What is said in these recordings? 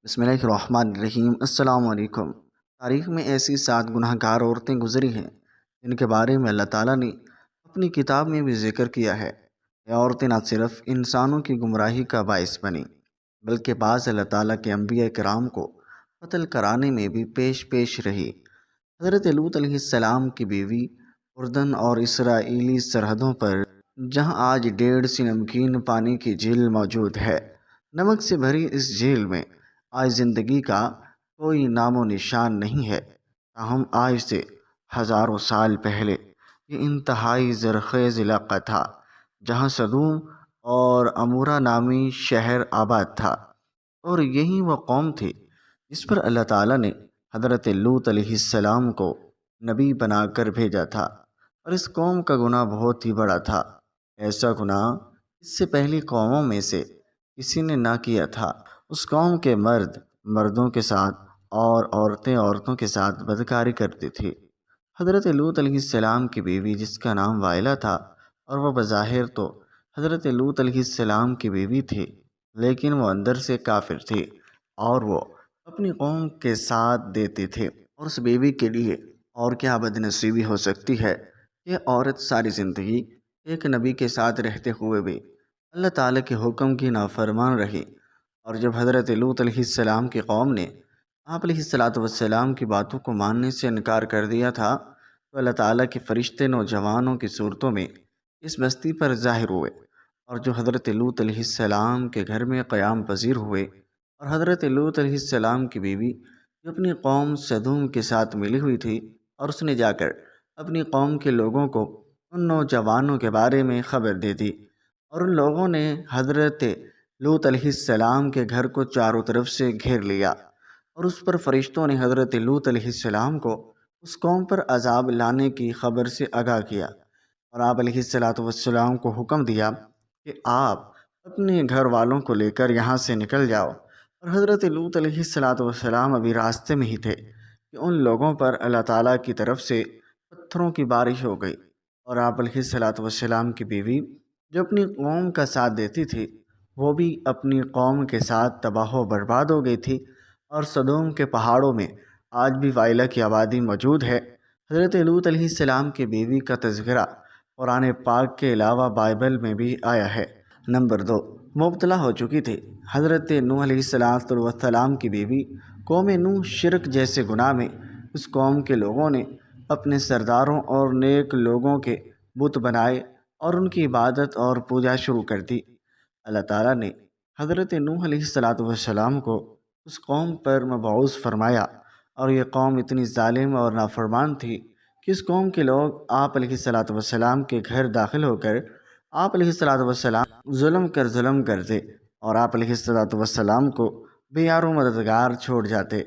بسم اللہ الرحمن الرحیم۔ السلام علیکم۔ تاریخ میں ایسی 7 گناہ گار عورتیں گزری ہیں جن کے بارے میں اللہ تعالیٰ نے اپنی کتاب میں بھی ذکر کیا ہے۔ یہ عورتیں نہ صرف انسانوں کی گمراہی کا باعث بنیں بلکہ بعض اللہ تعالیٰ کے انبیاء کرام کو قتل کرانے میں بھی پیش رہی۔ حضرت لوط علیہ السلام کی بیوی اردن اور اسرائیلی سرحدوں پر جہاں آج 1.5 سی نمکین پانی کی جھیل موجود ہے، نمک سے بھری اس جھیل میں آج زندگی کا کوئی نام و نشان نہیں ہے، تاہم آج سے ہزاروں سال پہلے یہ انتہائی زرخیز علاقہ تھا جہاں سدوم اور عمورہ نامی شہر آباد تھا، اور یہی وہ قوم تھی جس پر اللہ تعالیٰ نے حضرت لوط علیہ السلام کو نبی بنا کر بھیجا تھا۔ اور اس قوم کا گناہ بہت ہی بڑا تھا، ایسا گناہ اس سے پہلی قوموں میں سے کسی نے نہ کیا تھا۔ اس قوم کے مرد مردوں کے ساتھ اور عورتیں عورتوں کے ساتھ بدکاری کرتی تھی۔ حضرت لوط علیہ السلام کی بیوی جس کا نام وائلہ تھا، اور وہ بظاہر تو حضرت لوط علیہ السلام کی بیوی تھی، لیکن وہ اندر سے کافر تھی اور وہ اپنی قوم کے ساتھ دیتی تھی۔ اور اس بیوی کے لیے اور کیا بد نصیبی ہو سکتی ہے، یہ عورت ساری زندگی ایک نبی کے ساتھ رہتے ہوئے بھی اللہ تعالیٰ کے حکم کی نافرمان رہی۔ اور جب حضرت لوط علیہ السلام کی قوم نے آپ علیہ السلام کی باتوں کو ماننے سے انکار کر دیا تھا، تو اللہ تعالیٰ کے فرشتے نوجوانوں کی صورتوں میں اس بستی پر ظاہر ہوئے، اور جو حضرت لوط علیہ السلام کے گھر میں قیام پذیر ہوئے۔ اور حضرت لوط علیہ السلام کی بیوی جو اپنی قوم سدوم کے ساتھ ملی ہوئی تھی، اور اس نے جا کر اپنی قوم کے لوگوں کو ان نوجوانوں کے بارے میں خبر دے دی، اور ان لوگوں نے حضرت لوط علیہ السلام کے گھر کو چاروں طرف سے گھیر لیا، اور اس پر فرشتوں نے حضرت لوط علیہ السلام کو اس قوم پر عذاب لانے کی خبر سے آگاہ کیا، اور آپ علیہ السلام کو حکم دیا کہ آپ اپنے گھر والوں کو لے کر یہاں سے نکل جاؤ۔ اور حضرت لوط علیہ السلام ابھی راستے میں ہی تھے کہ ان لوگوں پر اللہ تعالیٰ کی طرف سے پتھروں کی بارش ہو گئی، اور آپ علیہ السلام کی بیوی جو اپنی قوم کا ساتھ دیتی تھی، وہ بھی اپنی قوم کے ساتھ تباہ و برباد ہو گئی تھی۔ اور سدوم کے پہاڑوں میں آج بھی وائلہ کی آبادی موجود ہے۔ حضرت لوط علیہ السلام کی بیوی کا تذکرہ قرآن پاک کے علاوہ بائبل میں بھی آیا ہے۔ نمبر 2، مبتلا ہو چکی تھی۔ حضرت نوح علیہ السلام کی بیوی قوم نوح شرک جیسے گناہ میں اس قوم کے لوگوں نے اپنے سرداروں اور نیک لوگوں کے بت بنائے اور ان کی عبادت اور پوجا شروع کر دی۔ اللہ تعالیٰ نے حضرت نوح علیہ السلام کو اس قوم پر مبعوث فرمایا، اور یہ قوم اتنی ظالم اور نافرمان تھی کہ اس قوم کے لوگ آپ علیہ السلام کے گھر داخل ہو کر آپ علیہ السلام ظلم کرتے، اور آپ علیہ السلام کو بے یار و مددگار چھوڑ جاتے۔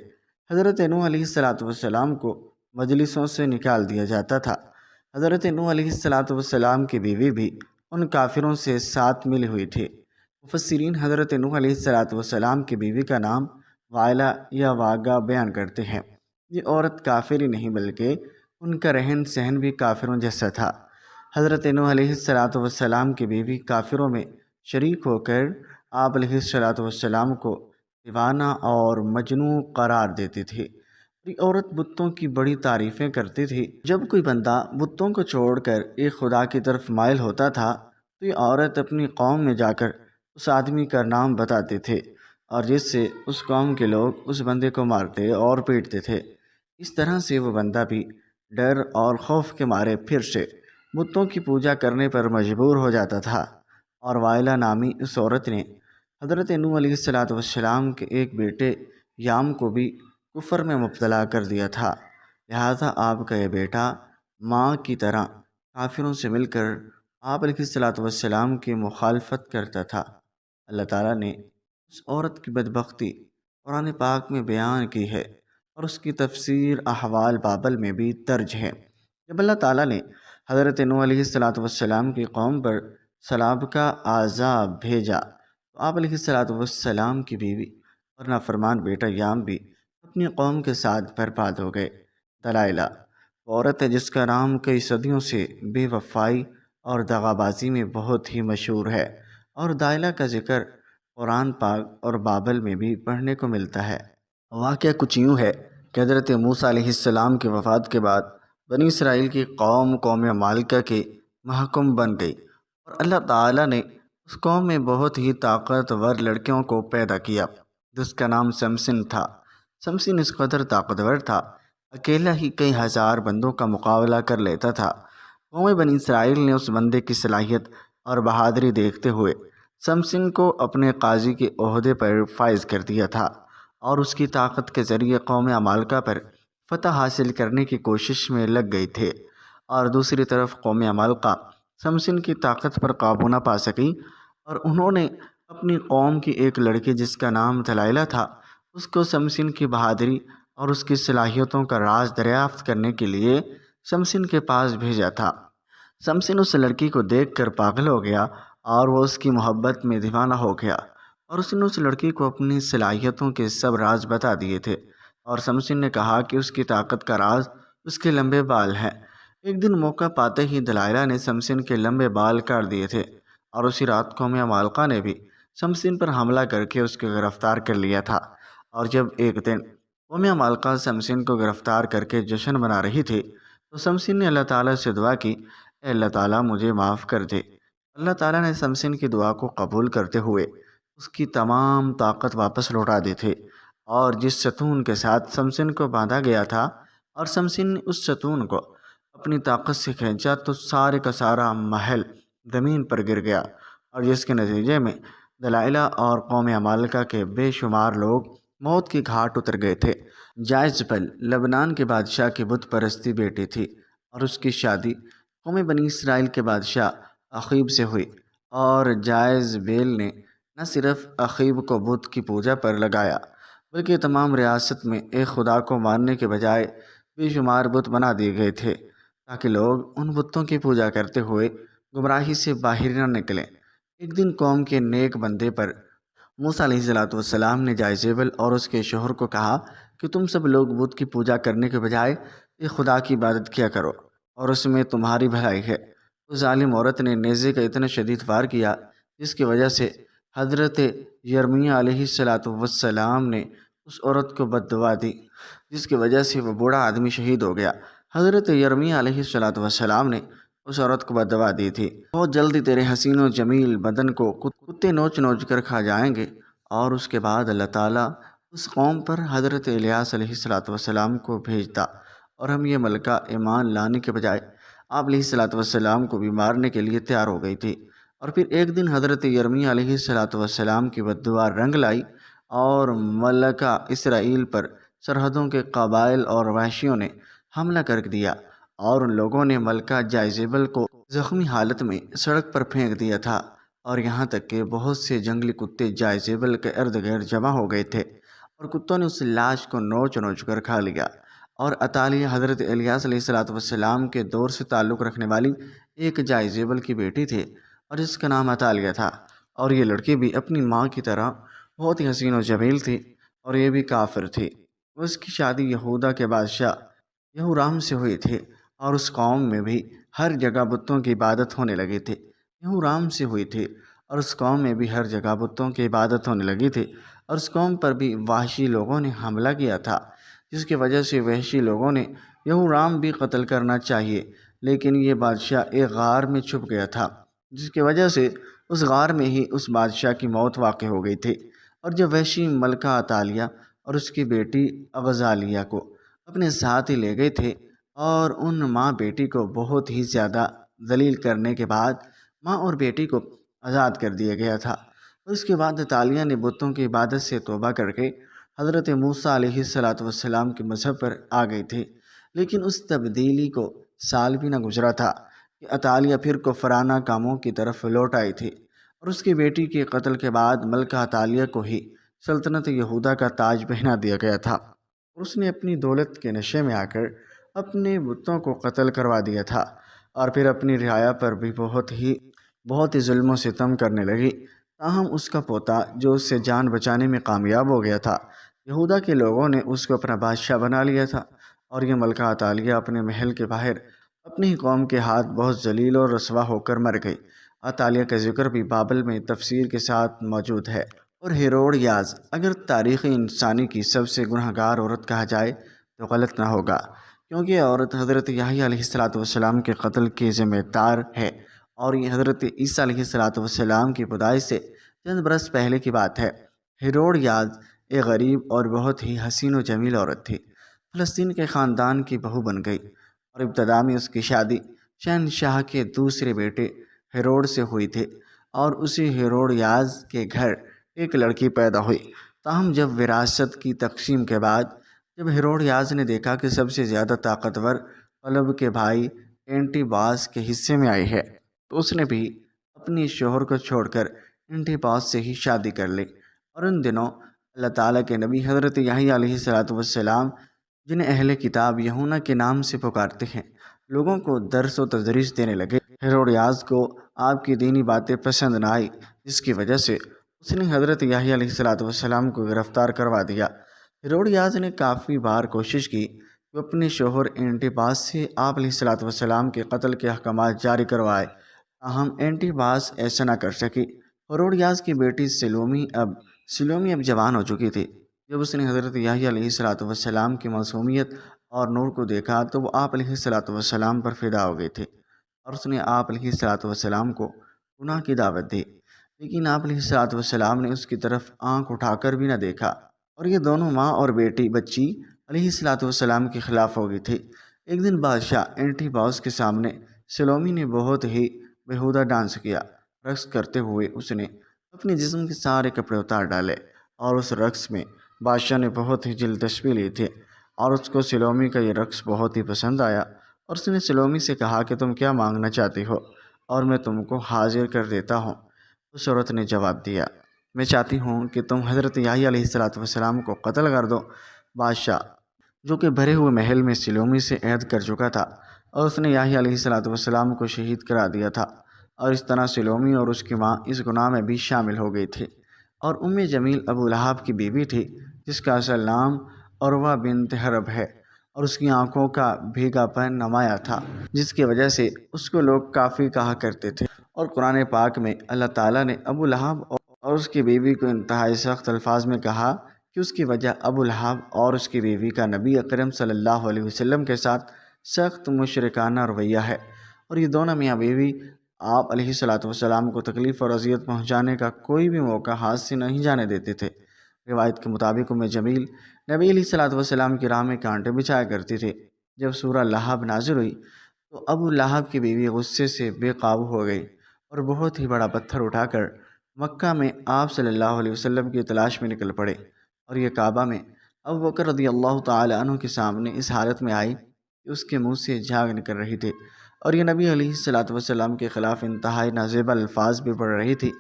حضرت نوح علیہ السلام کو مجلسوں سے نکال دیا جاتا تھا۔ حضرت نوح علیہ السلام کی بیوی بھی ان کافروں سے ساتھ ملی ہوئی تھی۔ مفسرین حضرت نوح علیہ السلام کی بیوی کا نام وائلہ یا واگا بیان کرتے ہیں۔ یہ عورت کافر ہی نہیں بلکہ ان کا رہن سہن بھی کافروں جیسا تھا۔ حضرت نوح علیہ السلام کی بیوی کافروں میں شریک ہو کر آپ علیہ السلام کو دیوانہ اور مجنون قرار دیتی تھی۔ یہ عورت بتوں کی بڑی تعریفیں کرتی تھی۔ جب کوئی بندہ بتوں کو چھوڑ کر ایک خدا کی طرف مائل ہوتا تھا تو یہ عورت اپنی قوم میں جا کر اس آدمی کا نام بتاتے تھے، اور جس سے اس قوم کے لوگ اس بندے کو مارتے اور پیٹتے تھے۔ اس طرح سے وہ بندہ بھی ڈر اور خوف کے مارے پھر سے بتوں کی پوجا کرنے پر مجبور ہو جاتا تھا۔ اور وائلہ نامی اس عورت نے حضرت نوح علیہ السلام کے ایک بیٹے یام کو بھی کفر میں مبتلا کر دیا تھا، لہذا آپ کا یہ بیٹا ماں کی طرح کافروں سے مل کر آپ علیہ السلام کی مخالفت کرتا تھا۔ اللہ تعالیٰ نے اس عورت کی بدبختی قرآن پاک میں بیان کی ہے، اور اس کی تفسیر احوال بابل میں بھی درج ہے۔ جب اللہ تعالیٰ نے حضرت نوح علیہ السلام کی قوم پر سیلاب کا عذاب بھیجا تو آپ علیہ السلام کی بیوی اور نافرمان بیٹا یام بھی اپنی قوم کے ساتھ برباد ہو گئے۔ دلائلہ، وہ عورت ہے جس کا نام کئی صدیوں سے بے وفائی اور دغا بازی میں بہت ہی مشہور ہے، اور دائلہ کا ذکر قرآن پاک اور بابل میں بھی پڑھنے کو ملتا ہے۔ واقعہ کچھ یوں ہے کہ حضرت موسیٰ علیہ السلام کی وفات کے بعد بنی اسرائیل کی قوم عمالقہ کے محکوم بن گئی، اور اللہ تعالیٰ نے اس قوم میں بہت ہی طاقتور لڑکیوں کو پیدا کیا جس کا نام سمسن تھا۔ سمسن اس قدر طاقتور تھا، اکیلا ہی کئی ہزار بندوں کا مقابلہ کر لیتا تھا۔ قوم بنی اسرائیل نے اس بندے کی صلاحیت اور بہادری دیکھتے ہوئے سمسن کو اپنے قاضی کے عہدے پر فائز کر دیا تھا، اور اس کی طاقت کے ذریعے قوم عمالقہ پر فتح حاصل کرنے کی کوشش میں لگ گئی تھے۔ اور دوسری طرف قوم عمالقہ سمسن کی طاقت پر قابو نہ پا سکی، اور انہوں نے اپنی قوم کی ایک لڑکی جس کا نام دلائلہ تھا، اس کو سمسن کی بہادری اور اس کی صلاحیتوں کا راز دریافت کرنے کے لیے سمسن کے پاس بھیجا تھا۔ سمسن اس لڑکی کو دیکھ کر پاگل ہو گیا، اور وہ اس کی محبت میں دیوانہ ہو گیا، اور اس نے اس لڑکی کو اپنی صلاحیتوں کے سب راز بتا دیے تھے۔ اور سمسن نے کہا کہ اس کی طاقت کا راز اس کے لمبے بال ہیں۔ ایک دن موقع پاتے ہی دلائلہ نے سمسن کے لمبے بال کاٹ دیے تھے، اور اسی رات قوم عمالقہ نے بھی سمسن پر حملہ کر کے اس کو گرفتار کر لیا تھا۔ اور جب ایک دن قوم عمالقہ سمسن کو گرفتار کر کے جشن منا رہی تھی تو سمسن نے اللہ تعالیٰ سے دعا کی، اے اللہ تعالیٰ مجھے معاف کر دے۔ اللہ تعالیٰ نے سمسن کی دعا کو قبول کرتے ہوئے اس کی تمام طاقت واپس لوٹا دی تھی، اور جس ستون کے ساتھ سمسن کو باندھا گیا تھا اور سمسن نے اس ستون کو اپنی طاقت سے کھینچا تو سارے کا سارا محل زمین پر گر گیا، اور جس کے نتیجے میں دلائلہ اور قوم عمالقہ کے بے شمار لوگ موت کی گھاٹ اتر گئے تھے۔ جائزبل لبنان کے بادشاہ کی بت پرستی بیٹی تھی، اور اس کی شادی قوم بنی اسرائیل کے بادشاہ اخیب سے ہوئی، اور جائزبیل نے نہ صرف اخیب کو بت کی پوجا پر لگایا بلکہ تمام ریاست میں ایک خدا کو ماننے کے بجائے بے شمار بت بنا دیے گئے تھے تاکہ لوگ ان بتوں کی پوجا کرتے ہوئے گمراہی سے باہر نہ نکلیں۔ ایک دن قوم کے نیک بندے پر موسیٰ علیہ السلام نے جائزبل اور اس کے شوہر کو کہا کہ تم سب لوگ بت کی پوجا کرنے کے بجائے ایک خدا کی عبادت کیا کرو، اور اس میں تمہاری بھلائی ہے۔ اس ظالم عورت نے نیزے کا اتنا شدید وار کیا جس کی وجہ سے حضرت یرمیہ علیہ السلام نے اس عورت کو بد دعا دی، جس کی وجہ سے وہ بوڑھا آدمی شہید ہو گیا۔ حضرت یرمیہ علیہ السلام نے اس عورت کو بد دعا دی تھی، بہت جلدی تیرے حسین و جمیل بدن کو کتے نوچ نوچ کر کھا جائیں گے۔ اور اس کے بعد اللہ تعالیٰ اس قوم پر حضرت الیاس علیہ السلام کو بھیجتا، اور ہم یہ ملکہ ایمان لانے کے بجائے آپ علیہ السلام کو بھی مارنے کے لیے تیار ہو گئی تھی۔ اور پھر ایک دن حضرت یرمیہ علیہ السلام کی بد دعا رنگ لائی، اور ملکہ اسرائیل پر سرحدوں کے قبائل اور وحشیوں نے حملہ کر دیا، اور ان لوگوں نے ملکہ جائزبل کو زخمی حالت میں سڑک پر پھینک دیا تھا، اور یہاں تک کہ بہت سے جنگلی کتے جائزبل کے ارد گرد جمع ہو گئے تھے، اور کتوں نے اس لاش کو نوچ نوچ کر کھا لیا۔ اور عطالیہ حضرت الیاس علیہ السلام کے دور سے تعلق رکھنے والی ایک جائزبل کی بیٹی تھی، اور جس کا نام عطالیہ تھا، اور یہ لڑکی بھی اپنی ماں کی طرح بہت ہی حسین و جمیل تھی، اور یہ بھی کافر تھی۔ اس کی شادی یہودا کے بادشاہ یہورام سے ہوئی تھی، اور اس قوم میں بھی ہر جگہ بتوں کی عبادت ہونے لگی تھی۔ یہورام سے ہوئی تھی، اور اس قوم میں بھی ہر جگہ بتوں کی عبادت ہونے لگی تھی، اور اس قوم پر بھی وحشی لوگوں نے حملہ کیا تھا، جس کی وجہ سے وحشی لوگوں نے یہورام بھی قتل کرنا چاہیے، لیکن یہ بادشاہ ایک غار میں چھپ گیا تھا، جس کی وجہ سے اس غار میں ہی اس بادشاہ کی موت واقع ہو گئی تھی۔ اور جب وحشی ملکہ عطالیہ اور اس کی بیٹی اغزالیہ کو اپنے ساتھ ہی لے گئے تھے، اور ان ماں بیٹی کو بہت ہی زیادہ ذلیل کرنے کے بعد ماں اور بیٹی کو آزاد کر دیا گیا تھا۔ اس کے بعد عطالیہ نے بتوں کی عبادت سے توبہ کر کے حضرت موسیٰ علیہ السلام کے مذہب پر آ گئی تھی، لیکن اس تبدیلی کو سال بھی نہ گزرا تھا کہ عطالیہ پھر کفرانہ کاموں کی طرف لوٹ آئی تھی، اور اس کی بیٹی کے قتل کے بعد ملکہ عطالیہ کو ہی سلطنت یہودا کا تاج پہنا دیا گیا تھا، اور اس نے اپنی دولت کے نشے میں آ کر اپنے بتوں کو قتل کروا دیا تھا، اور پھر اپنی رعایا پر بھی بہت ہی ظلم و ستم کرنے لگی۔ تاہم اس کا پوتا جو اس سے جان بچانے میں کامیاب ہو گیا تھا، یہودا کے لوگوں نے اس کو اپنا بادشاہ بنا لیا تھا، اور یہ ملکہ عطالیہ اپنے محل کے باہر اپنی ہی قوم کے ہاتھ بہت ذلیل اور رسوا ہو کر مر گئی۔ عطالیہ کا ذکر بھی بابل میں تفصیل کے ساتھ موجود ہے۔ اور ہیروڈیاز اگر تاریخ انسانی کی سب سے گناہ گار عورت کہا جائے تو غلط نہ ہوگا، کیونکہ یہ عورت حضرت یحییٰ علیہ السلام کے قتل کی ذمہ دار ہے، اور یہ حضرت عیسیٰ علیہ السلام کی پیدائش سے چند برس پہلے کی بات ہے۔ ہیروڈیاز ایک غریب اور بہت ہی حسین و جمیل عورت تھی، فلسطین کے خاندان کی بہو بن گئی، اور ابتدا میں اس کی شادی شہنشاہ کے دوسرے بیٹے ہیروڈ سے ہوئی تھی، اور اسی ہیروڈیاز کے گھر ایک لڑکی پیدا ہوئی۔ تاہم جب وراثت کی تقسیم کے بعد جب ہیروڈیاز نے دیکھا کہ سب سے زیادہ طاقتور قلب کے بھائی اینٹی باس کے حصے میں آئی ہے، تو اس نے بھی اپنی شوہر کو چھوڑ کر اینٹی باس سے ہی شادی کر لی، اور ان دنوں اللہ تعالیٰ کے نبی حضرت یحییٰ علیہ السلام، جنہیں اہل کتاب یہونا کے نام سے پکارتے ہیں، لوگوں کو درس و تدریس دینے لگے۔ ہیروڈیاز کو آپ کی دینی باتیں پسند نہ آئی، جس کی وجہ سے اس نے حضرت یحییٰ علیہ السلام کو گرفتار کروا دیا۔ ہیروڈیاز نے کافی بار کوشش کی کہ اپنے شوہر اینٹی باس سے آپ علیہ السلام کے قتل کے احکامات جاری کروائے، تاہم اینٹی باس ایسا نہ کر سکی۔ ہیروڈیاز کی بیٹی سلومی اب جوان ہو چکی تھی۔ جب اس نے حضرت یحییٰ علیہ السلام کی معصومیت اور نور کو دیکھا تو وہ آپ علیہ السلام پر فدا ہو گئی تھی، اور اس نے آپ علیہ السلام کو گناہ کی دعوت دی، لیکن آپ علیہ السلام نے اس کی طرف آنکھ اٹھا کر بھی نہ دیکھا، اور یہ دونوں ماں اور بچی علیہ السلام کے خلاف ہو گئی تھی۔ ایک دن بادشاہ اینٹی باس کے سامنے سلومی نے بہت ہی بیہودہ ڈانس کیا۔ رقص کرتے ہوئے اس نے اپنے جسم کے سارے کپڑے اتار ڈالے، اور اس رقص میں بادشاہ نے بہت ہی دلچسپی لی تھی، اور اس کو سلومی کا یہ رقص بہت ہی پسند آیا، اور اس نے سلومی سے کہا کہ تم کیا مانگنا چاہتی ہو اور میں تم کو حاضر کر دیتا ہوں۔ اس عورت نے جواب دیا، میں چاہتی ہوں کہ تم حضرت یحییٰ علیہ السلام کو قتل کر دو۔ بادشاہ، جو کہ بھرے ہوئے محل میں سلومی سے عہد کر چکا تھا، اور اس نے یحییٰ علیہ السلام کو شہید کرا دیا تھا، اور اس طرح سلومی اور اس کی ماں اس گناہ میں بھی شامل ہو گئی تھی۔ اور جمیل ابو لہب کی بیوی تھی، جس کا اصل نام عروہ بنت حرب ہے، اور اس کی آنکھوں کا بھیگا پن نمایاں تھا، جس کی وجہ سے اس کو لوگ کافی کہا کرتے تھے۔ اور قرآن پاک میں اللہ تعالیٰ نے ابو لہب اور اس کی بیوی کو انتہائی سخت الفاظ میں کہا کہ اس کی وجہ ابو لہب اور اس کی بیوی کا نبی اکرم صلی اللہ علیہ وسلم کے ساتھ سخت مشرکانہ رویہ ہے، اور یہ دونوں میاں بیوی آپ علیہ السلام کو تکلیف اور اذیت پہنچانے کا کوئی بھی موقع ہاتھ سے نہیں جانے دیتے تھے۔ روایت کے مطابق جمیل نبی علیہ السلام کی راہ میں کانٹے بچھایا کرتی تھی۔ جب سورہ لہب نازل ہوئی تو ابو لہب کی بیوی غصے سے بے قابو ہو گئی، اور بہت ہی بڑا پتھر اٹھا کر مکہ میں آپ صلی اللہ علیہ وسلم کی تلاش میں نکل پڑے، اور یہ کعبہ میں ابو بکر رضی اللہ تعالی عنہ کے سامنے اس حالت میں آئی کہ اس کے منہ سے جھاگ نکل رہی تھی، اور یہ نبی علیہ السلام کے خلاف انتہائی نازیبہ الفاظ بھی پڑھ رہی تھی،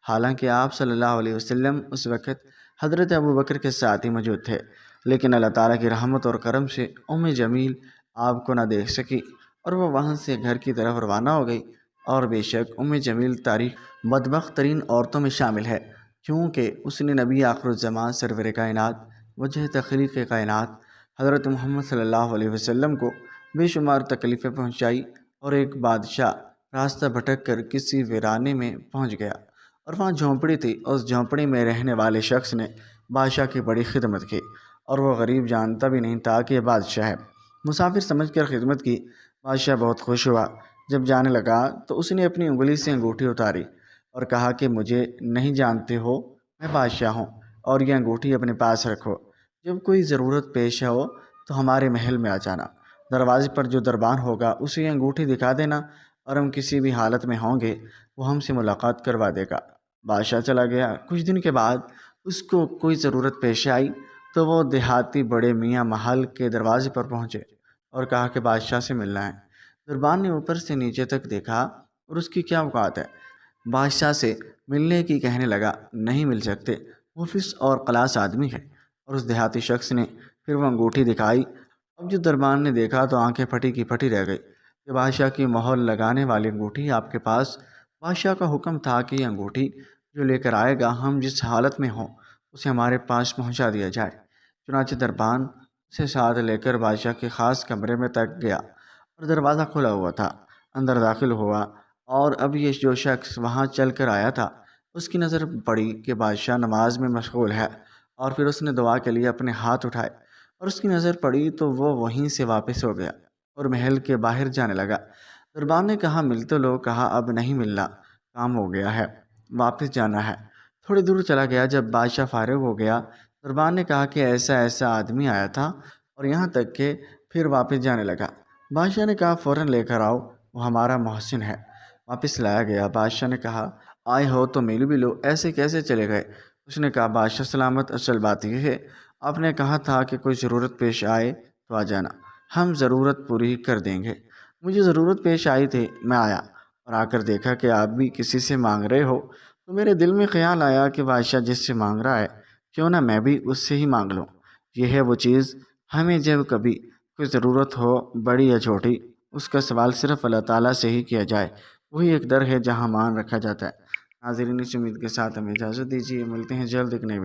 حالانکہ آپ صلی اللہ علیہ وسلم اس وقت حضرت ابو بکر کے ساتھ ہی موجود تھے، لیکن اللہ تعالیٰ کی رحمت اور کرم سے جمیل آپ کو نہ دیکھ سکی، اور وہ وہاں سے گھر کی طرف روانہ ہو گئی۔ اور بے شک جمیل تاریخ بدبخت ترین عورتوں میں شامل ہے، کیونکہ اس نے نبی آخر الزمان سرور کائنات وجہ تخلیق کائنات حضرت محمد صلی اللہ علیہ وسلم کو بے شمار تکلیفیں پہنچائی، اور ایک بادشاہ راستہ بھٹک کر کسی ویرانے میں پہنچ گیا، اور وہاں جھونپڑی تھی، اس جھونپڑی میں رہنے والے شخص نے بادشاہ کی بڑی خدمت کی، اور وہ غریب جانتا بھی نہیں تھا کہ یہ بادشاہ ہے۔ مسافر سمجھ کر خدمت کی۔ بادشاہ بہت خوش ہوا۔ جب جانے لگا تو اس نے اپنی انگلی سے انگوٹھی اتاری اور کہا کہ مجھے نہیں جانتے ہو، میں بادشاہ ہوں، اور یہ انگوٹھی اپنے پاس رکھو، جب کوئی ضرورت پیش ہو تو ہمارے محل میں آ جانا، دروازے پر جو دربان ہوگا اسے یہ انگوٹھی دکھا دینا، اور ہم کسی بھی حالت میں ہوں گے وہ ہم سے ملاقات کروا دے گا۔ بادشاہ چلا گیا۔ کچھ دن کے بعد اس کو کوئی ضرورت پیش آئی تو وہ دیہاتی بڑے میاں محل کے دروازے پر پہنچے اور کہا کہ بادشاہ سے ملنا ہے۔ دربان نے اوپر سے نیچے تک دیکھا اور اس کی کیا اوقات ہے، بادشاہ سے ملنے کی کہنے لگا، نہیں مل سکتے، وہ فس اور خلاص آدمی ہے۔ اور اس دیہاتی شخص نے پھر وہ انگوٹھی دکھائی۔ اب جو دربان نے دیکھا تو آنکھیں پھٹی کی پھٹی رہ گئی کہ بادشاہ کی مہر لگانے والی انگوٹھی آپ کے پاس۔ بادشاہ کا حکم تھا کہ یہ انگوٹھی جو لے کر آئے گا ہم جس حالت میں ہوں اسے ہمارے پاس پہنچا دیا جائے۔ چنانچہ دربان اسے ساتھ لے کر بادشاہ کے خاص کمرے میں تک گیا، اور دروازہ کھلا ہوا تھا۔ اندر داخل ہوا، اور اب یہ جو شخص وہاں چل کر آیا تھا اس کی نظر پڑی کہ بادشاہ نماز میں مشغول ہے، اور پھر اس نے دعا کے لیے اپنے ہاتھ اٹھائے، اور اس کی نظر پڑی تو وہ وہیں سے واپس ہو گیا اور محل کے باہر جانے لگا۔ دربان نے کہا مل تو لو، کہا اب نہیں ملنا، کام ہو گیا ہے، واپس جانا ہے۔ تھوڑی دور چلا گیا، جب بادشاہ فارغ ہو گیا، دربان نے کہا کہ ایسا ایسا آدمی آیا تھا، اور یہاں تک کہ پھر واپس جانے لگا۔ بادشاہ نے کہا فوراً لے کر آؤ، وہ ہمارا محسن ہے۔ واپس لایا گیا۔ بادشاہ نے کہا آئے ہو تو مل بھی لو، ایسے کیسے چلے گئے؟ اس نے کہا بادشاہ سلامت، اصل بات یہ ہے آپ نے کہا تھا کہ کوئی ضرورت پیش آئے تو آ جانا، ہم ضرورت پوری کر دیں گے۔ مجھے ضرورت پیش آئی تھی، میں آیا، اور آ کر دیکھا کہ آپ بھی کسی سے مانگ رہے ہو، تو میرے دل میں خیال آیا کہ بادشاہ جس سے مانگ رہا ہے کیوں نہ میں بھی اس سے ہی مانگ لوں۔ یہ ہے وہ چیز، ہمیں جب کبھی کوئی ضرورت ہو، بڑی یا چھوٹی، اس کا سوال صرف اللہ تعالیٰ سے ہی کیا جائے، وہی ایک در ہے جہاں مان رکھا جاتا ہے۔ ناظرین اس امید کے ساتھ ہمیں اجازت دیجیے، ملتے ہیں جلد ایک نئے ویڈیو